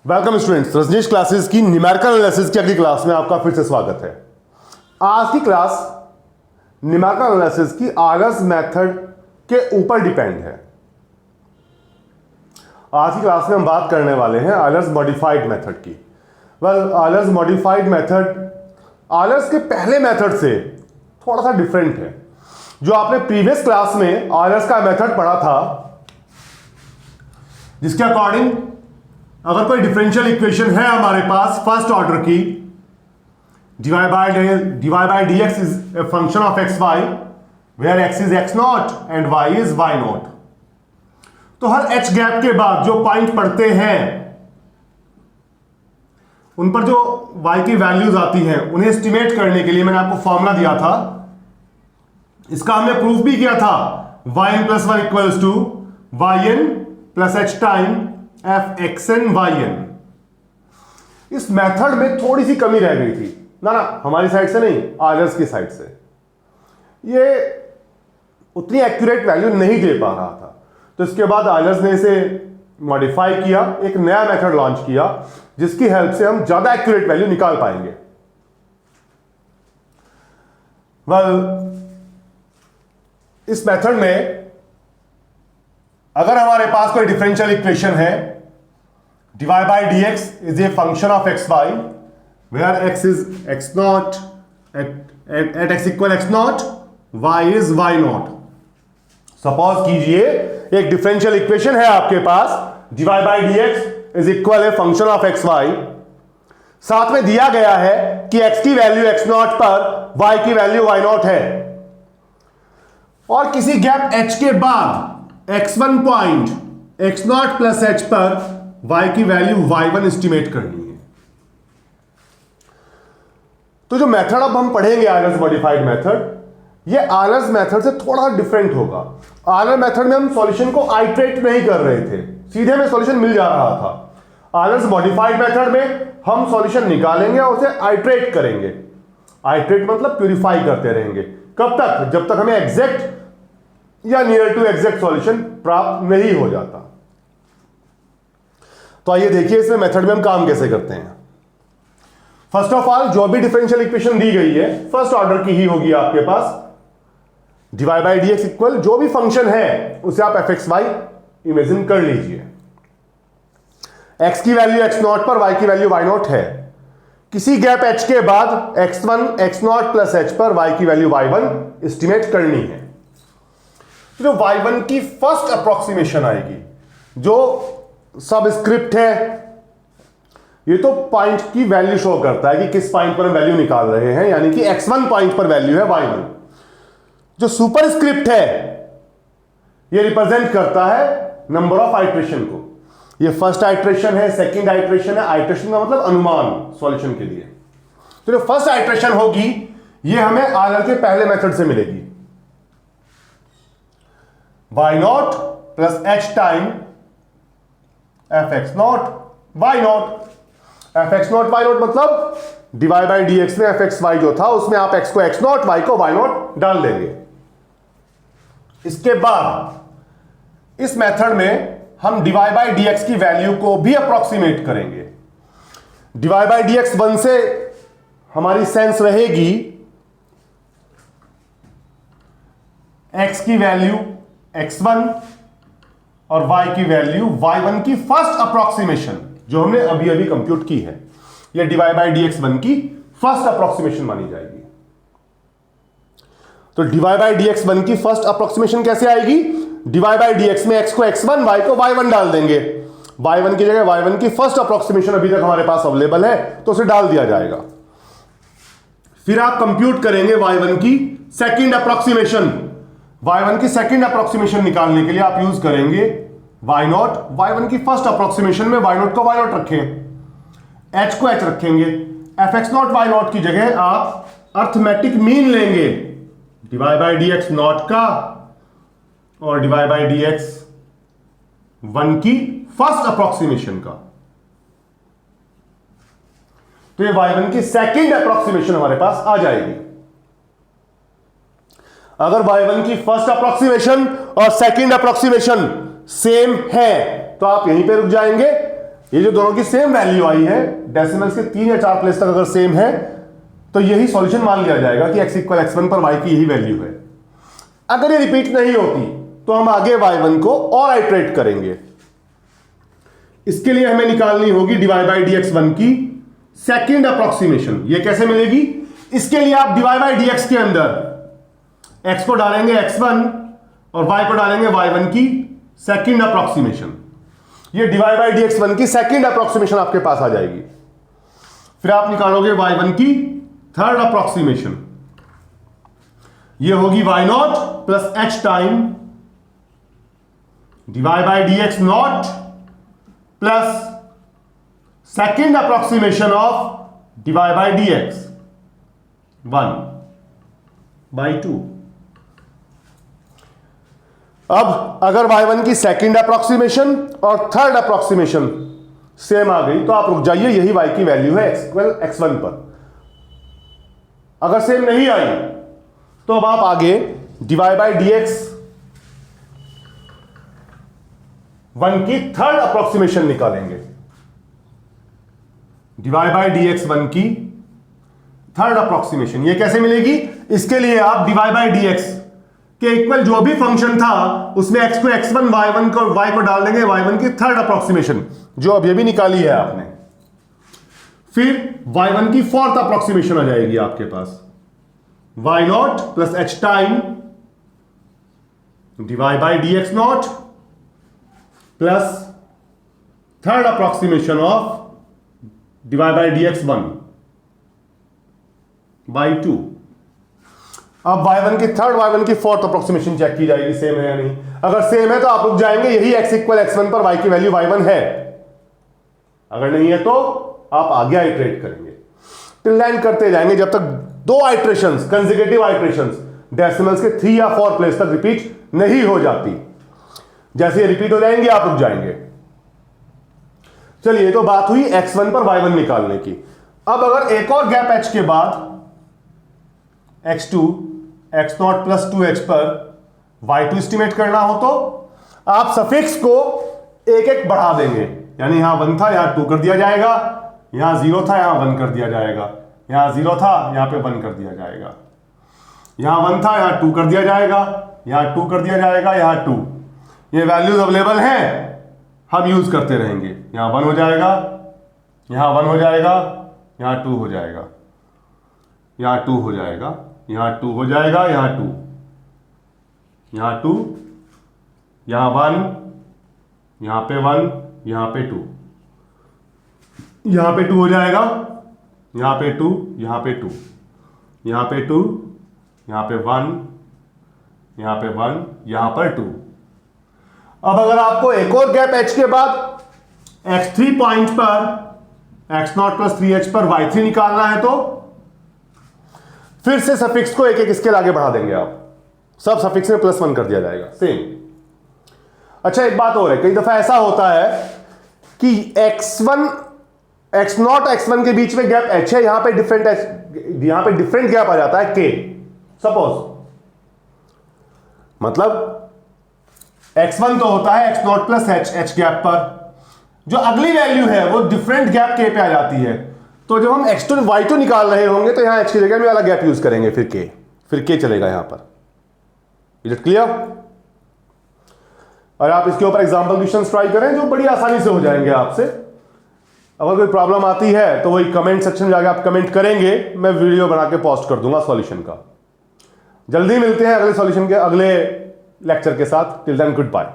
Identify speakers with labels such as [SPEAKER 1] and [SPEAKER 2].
[SPEAKER 1] Welcome students, Rajneesh classes की numerical analysis की अगली क्लास में आपका फिर से स्वागत है। आज की क्लास न्यूमेरिकल एनालिसिस की आयलर्स मेथड के ऊपर डिपेंड है। आज की क्लास में हम बात करने वाले हैं आयलर्स मॉडिफाइड मेथड की। आयलर्स मॉडिफाइड मेथड आयलर्स के पहले मेथड से थोड़ा सा डिफरेंट है। जो आपने प्रीवियस क्लास में आयलर्स का मेथड पढ़ा था, जिसके अकॉर्डिंग अगर कोई डिफरेंशियल इक्वेशन है हमारे पास फर्स्ट ऑर्डर की, dy by dx is a function of x y, where x is x not and y is y not. तो हर h गैप के बाद जो पॉइंट पड़ते हैं उन पर जो y की वैल्यूज आती हैं उन्हें एस्टिमेट करने के लिए मैंने आपको फॉर्मूला दिया था। इसका हमने प्रूफ भी किया था, yn plus one equals to yn plus h time f x n y n. इस मेथड में थोड़ी सी कमी रह गई थी ना हमारी साइड से नहीं, आयलर्स की साइड से ये उतनी एक्यूरेट वैल्यू नहीं दे पा रहा था। तो इसके बाद आयलर्स ने इसे मॉडिफाई किया, एक नया मेथड लॉन्च किया जिसकी हेल्प से हम ज्यादा एक्यूरेट वैल्यू निकाल पाएंगे। इस मेथड में अगर हमारे पास कोई डिफरेंशियल इक्वेशन है, dy by dx is a function of xy where x is x naught at x equal x naught, y is y naught। Suppose कीजिए एक डिफरेंशियल इक्वेशन है आपके पास, dy by dx is equal a function of xy, साथ में दिया गया है कि x की वैल्यू x नॉट पर y की वैल्यू y नॉट है, और किसी गैप h के बाद x1 point x not plus h पर y की वैल्यू y1 एस्टिमेट करनी है। तो जो मेथड अब हम पढ़ेंगे आयलर्स मॉडिफाइड मेथड, ये आयलर्स मेथड से थोड़ा डिफरेंट होगा। आयलर मेथड में हम सॉल्यूशन को आइट्रेट नहीं कर रहे थे, सीधे में सॉल्यूशन मिल जा रहा था। आयलर्स मॉडिफाइड मेथड में हम सॉल्यूशन निकालेंगे और उसे आइट्रेट करेंगे। आइट्रेट मतलब प्यूरिफाई करते रहेंगे। कब तक? जब तक हमें एग्जैक्ट या नियर टू एग्जैक्ट सॉल्यूशन प्राप्त नहीं हो जाता। तो आइए देखिए इसमें मेथड में हम काम कैसे करते हैं। फर्स्ट ऑफ ऑल, जो भी डिफरेंशियल इक्वेशन दी गई है फर्स्ट ऑर्डर की ही होगी आपके पास। dy by dx इक्वल जो भी फंक्शन है उसे आप fxy इमेजिन कर लीजिए। x की वैल्यू x नॉट पर y की वैल्यू y नॉट है। किसी गैप h के बाद x1 x not plus h पर y की वैल्यू y1 एस्टिमेट करनी है। जो y1 की फर्स्ट अप्रोक्सीमेशन आएगी, जो सबस्क्रिप्ट है, ये तो पॉइंट की वैल्यू शो करता है कि किस पॉइंट पर हम वैल्यू निकाल रहे हैं, यानी कि x1 पॉइंट पर वैल्यू है y1। जो सुपरस्क्रिप्ट है ये रिप्रेजेंट करता है नंबर ऑफ आइट्रेशन को। ये फर्स्ट आइट्रेशन है, सेकंड आइट्रेशन है। आइट्रेशन का मतलब अनुमान सॉल्यूशन के लिए। तो जो फर्स्ट आइट्रेशन होगी ये हमें आयलर के पहले मेथड से मिलेगी, y not plus h time f x not y not. F x not y not मतलब dy by dx में एफ एक्स वाई जो था उसमें आप x को x नॉट, y को y नॉट डाल देंगे। इसके बाद इस मेथड में हम dy by dx की वैल्यू को भी अप्रोक्सीमेट करेंगे। dy by dx 1 से हमारी सेंस रहेगी x की वैल्यू x1 और y की वैल्यू y1 की फर्स्ट अप्रोक्सीमेशन जो हमने अभी अभी कंप्यूट की है, यह dy by dx 1 की फर्स्ट अप्रोक्सीमेशन मानी जाएगी। तो dy by dx 1 की फर्स्ट अप्रोक्सीमेशन कैसे आएगी? dy by dx में x को x1, y को y1 डाल देंगे। y1 की जगह y1 की फर्स्ट अप्रोक्सीमेशन अभी तक हमारे पास अवेलेबल है तो उसे डाल दिया जाएगा। फिर आप कंप्यूट करेंगे y1 की सेकंड अप्रोक्सीमेशन। y1 की सेकंड अप्रोक्सीमेशन निकालने के लिए आप यूज करेंगे y नॉट। y1 की फर्स्ट अप्रोक्सीमेशन में y नॉट को y नॉट रखें, h को h रखेंगे। F x not y not की जगह आप अर्थमेटिक मीन लेंगे dy by dx नॉट का और dy by dx 1 की फर्स्ट अप्रोक्सीमेशन का। तो ये y1 की सेकंड अप्रोक्सीमेशन हमारे पास आ जाएगी। अगर y1 की फर्स्ट अप्रोक्सीमेशन और सेकंड अप्रोक्सीमेशन सेम है तो आप यहीं पे रुक जाएंगे। ये जो दोनों की सेम वैल्यू आई है, डेसिमल्स के 3 या 4 प्लेस तक अगर सेम है तो यही सॉल्यूशन मान लिया जाएगा कि x इक्वल x1 पर y की यही वैल्यू है। अगर ये रिपीट नहीं होती तो हम आगे y1 को और आइटरेट करेंगे। इसके लिए हमें निकालनी होगी डिवाइड बाई dx1 की सेकंड अप्रोक्सीमेशन। ये कैसे मिलेगी? इसके लिए आप डिवाइड बाई dx के अंदर x को डालेंगे x1 और y को डालेंगे y1 की सेकंड अप्रोक्सीमेशन। ये डिवाइड बाई dx1 की सेकंड अप्रोक्सीमेशन आपके पास आ जाएगी। फिर आप निकालोगे y1 की थर्ड अप्रोक्सीमेशन। ये होगी y0 plus h time divide by dx not plus second approximation of divide by dx 1/2। अब अगर y1 की सेकेंड अप्रोक्सीमेशन और थर्ड अप्रोक्सीमेशन सेम आ गई तो आप रुक जाइए, यही y की वैल्यू है x1 पर। अगर सेम नहीं आई तो अब आप आगे डिवाइड बाई dx 1 की थर्ड अप्रोक्सीमेशन निकालेंगे। डिवाइड बाई dx1 की थर्ड अप्रोक्सीमेशन ये कैसे मिलेगी? इसके लिए आप डिवाइड बाई dx के इक्वल जो भी फंक्शन था उसमें x को x1 y1 को y को डाल देंगे, y1 की थर्ड अप्रोक्सीमेशन जो अब ये भी निकाली है आपने। फिर y1 की फोर्थ अप्रोक्सीमेशन आ जाएगी आपके पास, y0 plus h time divide by dx not plus third approximation of divide by dx 1/2। अब y1 की थर्ड y1 की फोर्थ अप्रोक्सीमेशन चेक की जाएगी सेम है या नहीं। अगर सेम है तो आप रुक जाएंगे, यही x इक्वल x1 पर y की वैल्यू y1 है। अगर नहीं है तो आप आगे आइटरेट करेंगे, टिल एंड करते जाएंगे जब तक दो आइट्रेशंस कंसेक्यूटिव आइट्रेशंस डेसिमल्स के 3 या 4 प्लेस तक रिपीट नहीं हो जाती। जैसे ये रिपीट हो जाएंगे आप रुक जाएंगे। चलिए, तो बात हुई x1 पर y1 निकालने की। अब अगर एक और गैप h के बाद x2 x0 प्लस 2h पर y2 एस्टिमेट करना हो तो आप सफिक्स को एक एक बढ़ा देंगे। यानी यहां 1 था, यहां 2 कर दिया जाएगा, यहां 0 था, यहां 1 कर दिया जाएगा, यहां 0 था, यहां पे 1 कर दिया जाएगा, यहां 1 था, यहां 2 कर दिया जाएगा, यहां 2 कर दिया जाएगा, यहां 2। ये वैल्यूज अवेलेबल हैं, हम यूज करते रहेंगे। यहां 1 हो जाएगा, यहां 1 हो जाएगा, यहां 2 हो जाएगा, यहां 2 हो जाएगा, यहां 2 हो जाएगा, यहां 2, यहां 2, यहां 1, यहां पे 1, यहां पे 2, यहां पे 2 हो जाएगा, यहां पे 2, यहां पे 2, यहां पे 2, यहां पे 1, यहां पे 1, यहां पर 2। अब अगर आपको एक और गैप h के बाद x3 पॉइंट पर x0 प्लस 3h पर y3 निकालना है तो फिर से सफिक्स को एक एक इसके आगे बढ़ा देंगे आप। सब सफिक्स में +1 कर दिया जाएगा सेम। अच्छा, एक बात और है, कई दफा ऐसा होता है कि x1 x0 x1 के बीच में गैप h है, यहां पे डिफरेंट गैप आ जाता है k। सपोज मतलब x1 तो होता है x0 प्लस h गैप पर, जो अगली वैल्यू है वो डिफरेंट गैप k पे आ जाती है। तो जब हम x2 y2 निकाल रहे होंगे तो यहां h की जगह में वाला गैप यूज करेंगे, फिर k चलेगा यहां पर। Is it clear? और आप इसके ऊपर एग्जांपल क्वेश्चंस ट्राई करें जो बड़ी आसानी से हो जाएंगे आपसे। अगर कोई प्रॉब्लम आती है तो वही कमेंट सेक्शन में जाकर आप कमेंट करेंगे, मैं वीडियो बना के पोस्ट कर दूंगा सॉल्यूशन का। जल्दी मिलते हैं अगले सॉल्यूशन के अगले लेक्चर के साथ। Till then good bye.